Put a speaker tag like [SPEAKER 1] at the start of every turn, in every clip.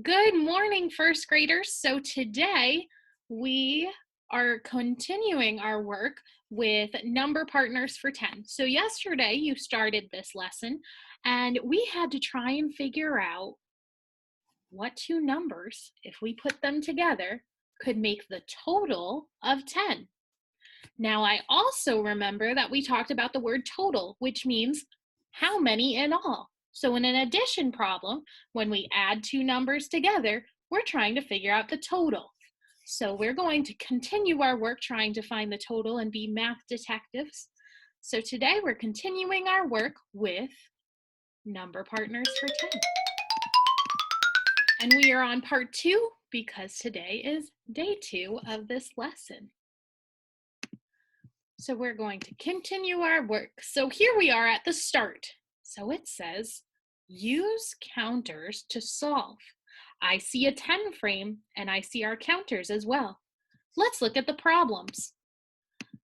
[SPEAKER 1] Good morning, first graders. So today we are continuing our work with number partners for 10. So yesterday you started this lesson and we had to try and figure out what two numbers, if we put them together, could make the total of 10. Now I also remember that we talked about the word total, which means how many in all. So in an addition problem, when we add two numbers together, we're trying to figure out the total. So we're going to continue our work trying to find the total and be math detectives. So today we're continuing our work with number partners for 10. And we are on part 2 because today is day 2 of this lesson. So we're going to continue our work. So here we are at the start. So it says, use counters to solve. I see a 10 frame and I see our counters as well. Let's look at the problems.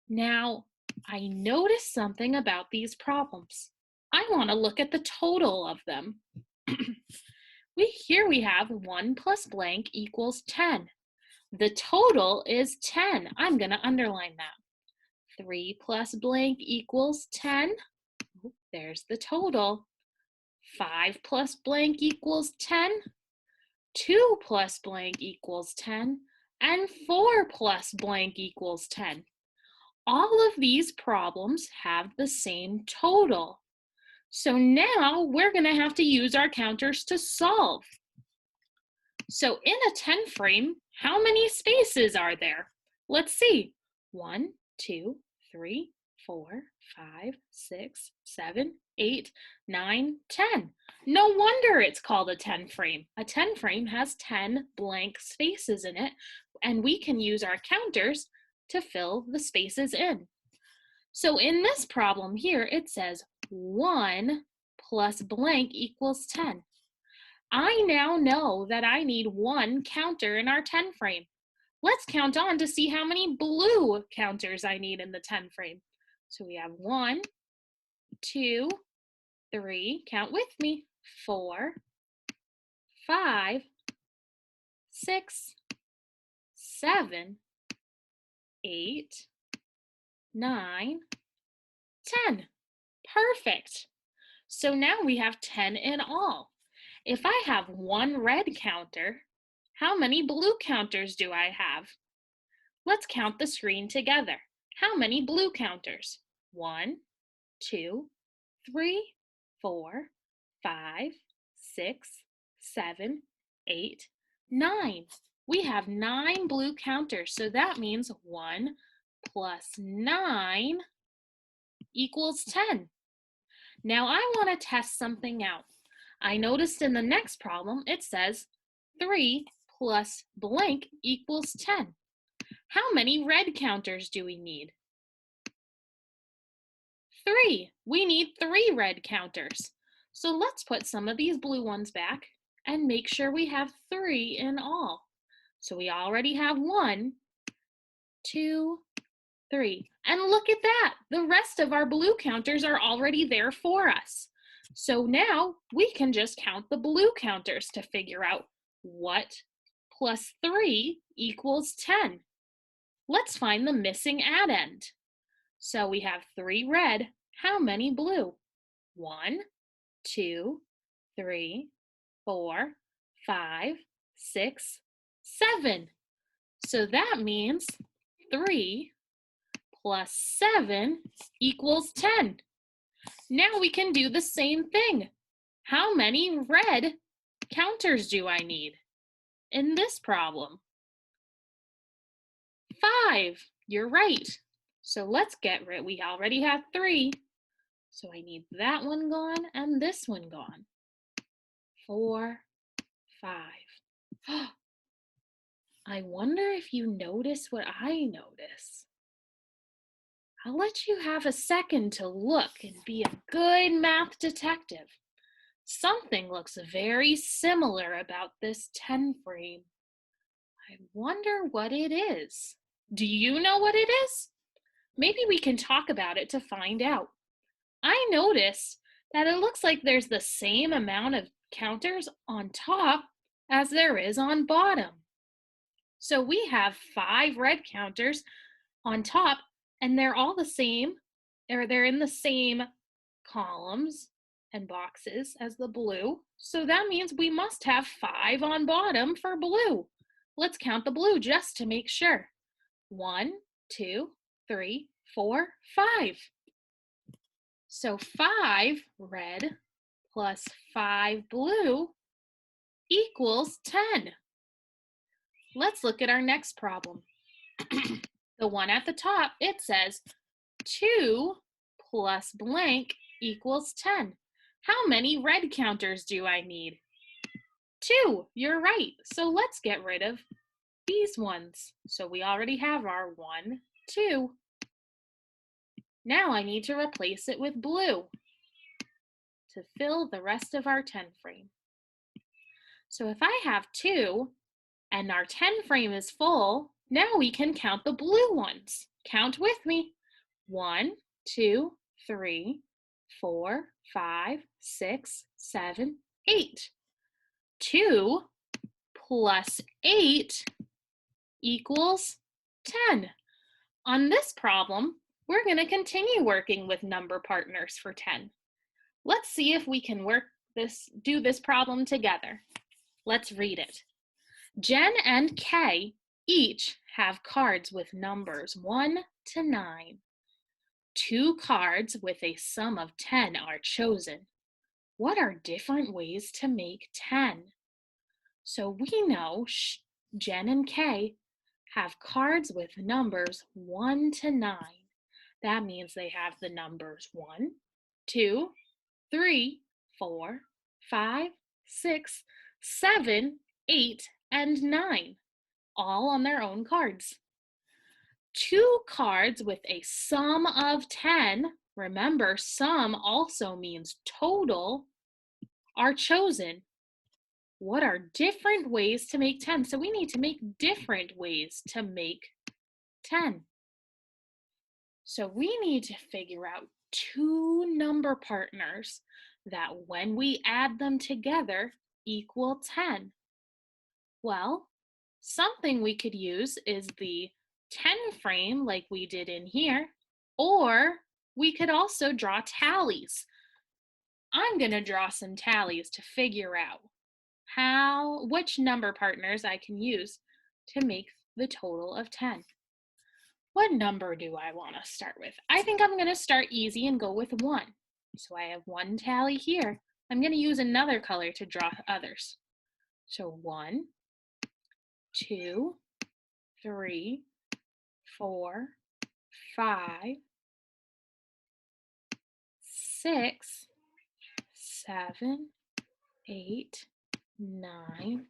[SPEAKER 1] Now, I noticed something about these problems. I want to look at the total of them. Here we have 1 plus blank equals 10. The total is 10. I'm going to underline that. 3 plus blank equals 10. There's the total. 5 plus blank equals 10. 2 plus blank equals 10. And 4 plus blank equals 10. All of these problems have the same total. So now we're going to have to use our counters to solve. So in a 10 frame, how many spaces are there? Let's see. 1, 2, 3, 4, 5, 6, 7, 8, 9, 10. No wonder it's called a 10 frame. A 10 frame has 10 blank spaces in it, and we can use our counters to fill the spaces in. So in this problem here, it says 1 plus blank equals 10. I now know that I need one counter in our 10 frame. Let's count on to see how many blue counters I need in the 10 frame. So we have 1, 2, 3, count with me, 4, 5, 6, 7, 8, 9, 10. Perfect. So now we have 10 in all. If I have one red counter, how many blue counters do I have? Let's count the screen together. How many blue counters? 1, 2, 3, 4, 5, 6, 7, 8, 9. We have 9 blue counters, so that means 1 plus 9 equals 10. Now I want to test something out. I noticed in the next problem it says 3 plus blank equals 10. How many red counters do we need? 3. We need 3 red counters. So let's put some of these blue ones back and make sure we have 3 in all. So we already have 1, 2, 3. And look at that. The rest of our blue counters are already there for us. So now we can just count the blue counters to figure out what plus 3 equals 10. Let's find the missing addend. So we have 3 red. How many blue? 1, 2, 3, 4, 5, 6, 7. So that means 3 plus 7 equals 10. Now we can do the same thing. How many red counters do I need in this problem? 5. You're right. So let's get rid. We already have 3. So I need that one gone and this one gone. 4, 5. I wonder if you notice what I notice. I'll let you have a second to look and be a good math detective. Something looks very similar about this 10 frame. I wonder what it is. Do you know what it is? Maybe we can talk about it to find out. I noticed that it looks like there's the same amount of counters on top as there is on bottom. So we have 5 red counters on top, and they're all the same, or they're in the same columns and boxes as the blue. So that means we must have 5 on bottom for blue. Let's count the blue just to make sure. 1, 2, 3, 4, 5. So 5 red plus 5 blue equals 10. Let's look at our next problem. The one at the top, it says 2 plus blank equals 10. How many red counters do I need? 2, you're right. So let's get rid of these ones. So we already have our 1, 2. Now I need to replace it with blue to fill the rest of our 10 frame. So if I have 2 and our 10 frame is full, now we can count the blue ones. Count with me. 1, 2, 3, 4, 5, 6, 7, 8. 2 plus 8 equals 10. On this problem, we're going to continue working with number partners for 10. Let's see if we can do this problem together. Let's read it. Jen and Kay each have cards with numbers 1 to 9. 2 cards with a sum of 10 are chosen. What are different ways to make 10? So we know Jen and Kay have cards with numbers 1 to 9. That means they have the numbers 1, 2, 3, 4, 5, 6, 7, 8, and 9, all on their own cards. 2 cards with a sum of 10, remember sum also means total, are chosen. What are different ways to make 10? So we need to make different ways to make 10. So we need to figure out 2 number partners that when we add them together equal 10. Well, something we could use is the 10 frame like we did in here, or we could also draw tallies. I'm going to draw some tallies to figure out which number partners I can use to make the total of 10. What number do I want to start with? I think I'm going to start easy and go with 1. So I have 1 tally here. I'm going to use another color to draw others. So 1, 2, 3, 4, 5, 6, 7, 8, 9,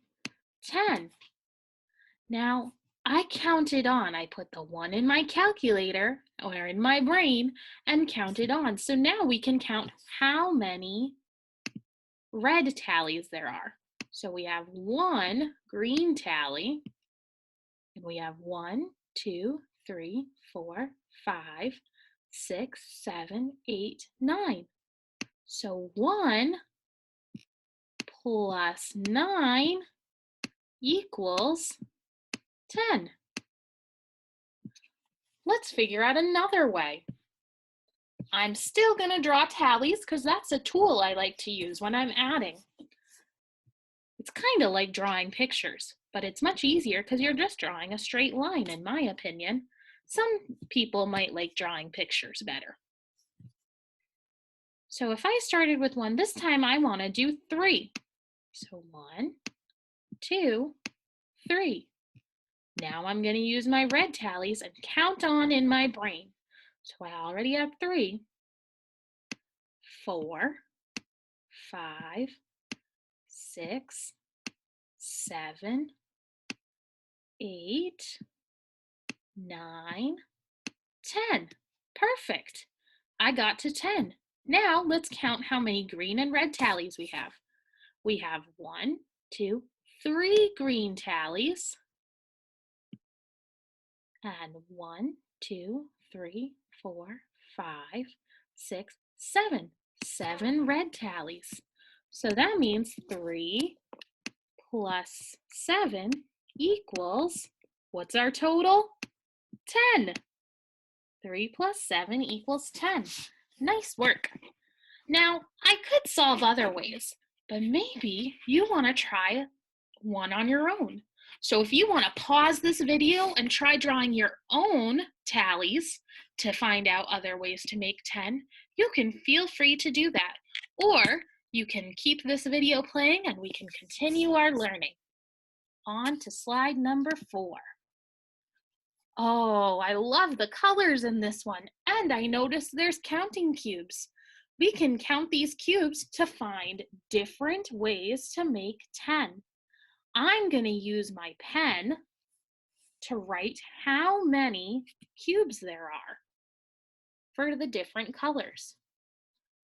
[SPEAKER 1] 10. Now, I counted on. I put the 1 in my calculator or in my brain and counted on. So now we can count how many red tallies there are. So we have 1 green tally, and we have 1, 2, 3, 4, 5, 6, 7, 8, 9. So 1 plus 9 equals 10. Let's figure out another way. I'm still going to draw tallies because that's a tool I like to use when I'm adding. It's kind of like drawing pictures, but it's much easier because you're just drawing a straight line, in my opinion. Some people might like drawing pictures better. So if I started with 1, this time I want to do 3. So 1, 2, 3. Now I'm going to use my red tallies and count on in my brain. So I already have 3, 4, 5, 6, 7, 8, 9, 10. Perfect. I got to 10. Now let's count how many green and red tallies we have. We have 1, 2, 3 green tallies. And 1, 2, 3, 4, 5, 6, 7. 7 red tallies. So that means 3 plus 7 equals, what's our total? 10. 3 plus 7 equals 10. Nice work. Now, I could solve other ways, but maybe you want to try one on your own. So if you want to pause this video and try drawing your own tallies to find out other ways to make 10, you can feel free to do that. Or you can keep this video playing and we can continue our learning. On to slide number 4. Oh, I love the colors in this one. And I noticed there's counting cubes. We can count these cubes to find different ways to make 10. I'm going to use my pen to write how many cubes there are for the different colors.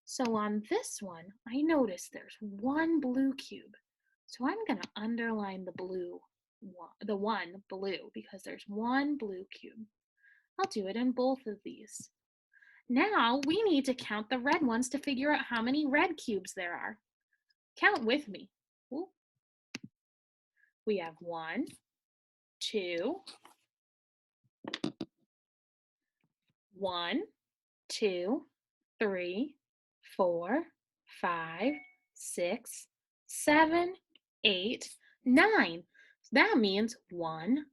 [SPEAKER 1] So on this one, I notice there's one blue cube. So I'm going to underline the one blue because there's one blue cube. I'll do it in both of these. Now we need to count the red ones to figure out how many red cubes there are. Count with me. Ooh. We have 1, 2, 1, 2, 3, 4, 5, 6, 7, 8, 9. That means 1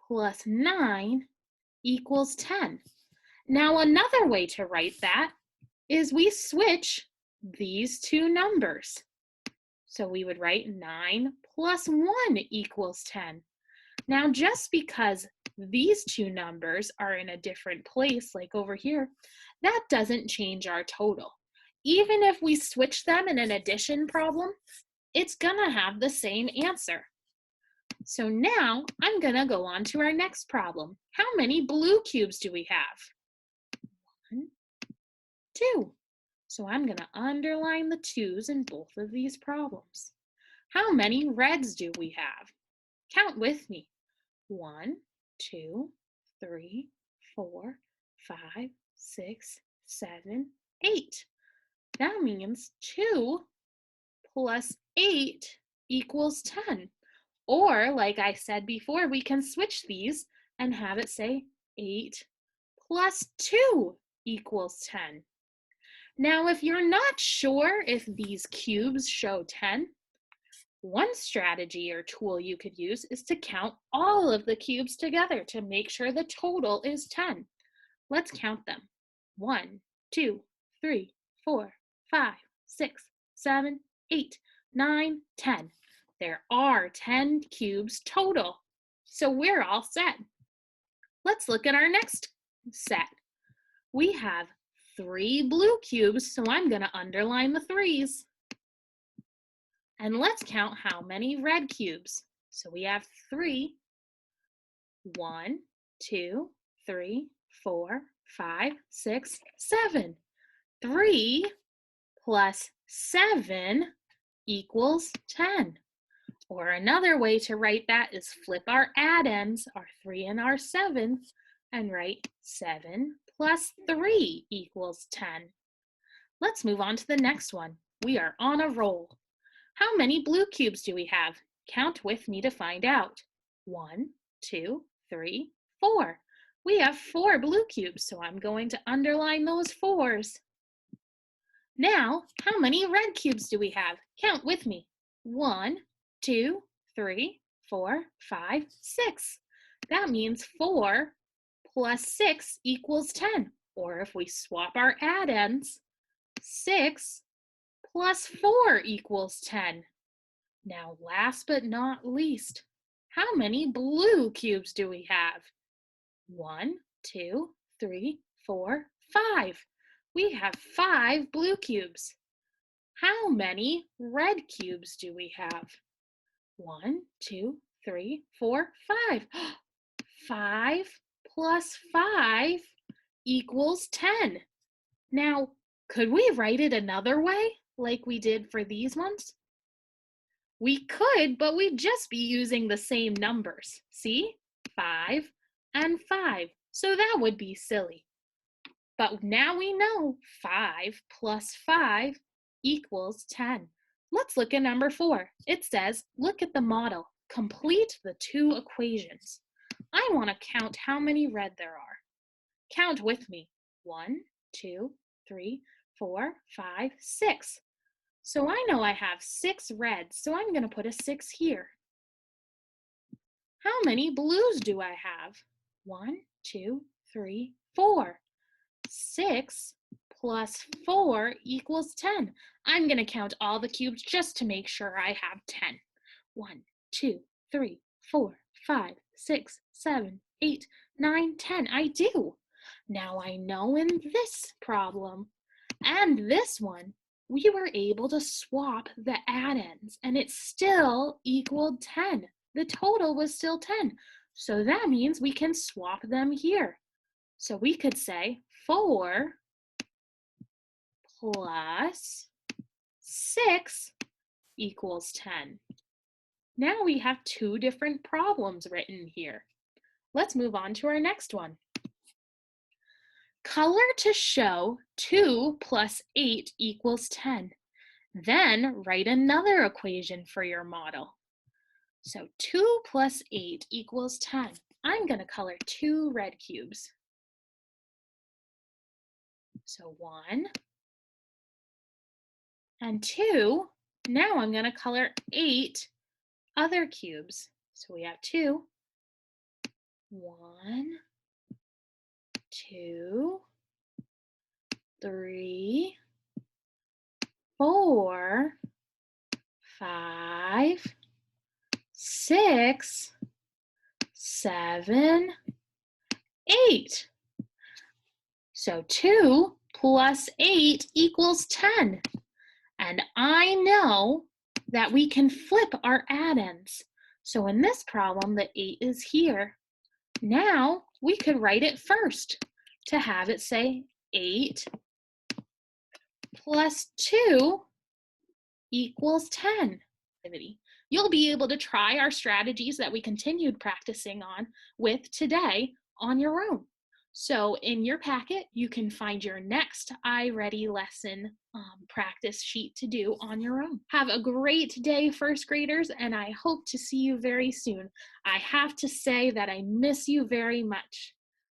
[SPEAKER 1] plus 9 equals 10. Now another way to write that is we switch these two numbers. So we would write 9 plus 1 equals 10. Now just because these two numbers are in a different place, like over here, that doesn't change our total. Even if we switch them in an addition problem, it's gonna have the same answer. So now I'm gonna go on to our next problem. How many blue cubes do we have? 1, 2. So I'm gonna underline the 2's in both of these problems. How many reds do we have? Count with me. 1, 2, 3, 4, 5, 6, 7, 8. That means 2 plus 8 equals 10. Or, like I said before, we can switch these and have it say 8 plus 2 equals 10. Now, if you're not sure if these cubes show 10, one strategy or tool you could use is to count all of the cubes together to make sure the total is 10. Let's count them. 1, 2, 3, 4, 5, 6, 7, 8, 9, 10. There are 10 cubes total. So we're all set. Let's look at our next set. We have 3 blue cubes, so I'm going to underline the 3's. And let's count how many red cubes. So we have 3. 1, 2, 3, 4, 5, 6, 7. 3 plus 7 equals 10. Or another way to write that is flip our addends, our 3 and our 7, and write 7 plus 3 equals 10. Let's move on to the next one. We are on a roll. How many blue cubes do we have? Count with me to find out. 1, 2, 3, 4. We have 4 blue cubes, so I'm going to underline those 4's. Now, how many red cubes do we have? Count with me. 1, 2, 3, 4, 5, 6. That means 4 plus 6 equals 10. Or if we swap our addends, 6 plus 4 equals 10. Now, last but not least, how many blue cubes do we have? 1, 2, 3, 4, 5. We have 5 blue cubes. How many red cubes do we have? 1, 2, 3, 4, 5. 5 plus 5 equals 10. Now, could we write it another way, like we did for these ones? We could, but we'd just be using the same numbers. See? 5 and 5. So that would be silly. But now we know 5 plus 5 equals 10. Let's look at number 4. It says, look at the model. Complete the 2 equations. I want to count how many red there are. Count with me. 1, 2, 3, 4, 5, 6. So I know I have 6 reds, so I'm going to put a 6 here. How many blues do I have? 1, 2, 3, 4. 6 plus 4 equals 10. I'm going to count all the cubes just to make sure I have 10. 1, 2, 3, 4, 5, 6, 7, 8, 9, 10. I do. Now I know in this problem and this one, we were able to swap the addends and it still equaled 10. The total was still 10. So that means we can swap them here. So we could say 4 plus 6 equals 10. Now we have 2 different problems written here. Let's move on to our next one. Color to show 2 plus 8 equals 10. Then write another equation for your model. So 2 plus 8 equals 10. I'm going to color 2 red cubes. So 1 and 2. Now I'm going to color 8 other cubes. So we have 2, 1, 2, 3, 4, 5, 6, 7, 8. So 2 plus 8 equals 10. And I know that we can flip our addends. So in this problem, the 8 is here. Now we could write it first to have it say 8 plus 2 equals 10. You'll be able to try our strategies that we continued practicing on with today on your own. So in your packet, you can find your next iReady lesson practice sheet to do on your own. Have a great day, first graders, and I hope to see you very soon. I have to say that I miss you very much.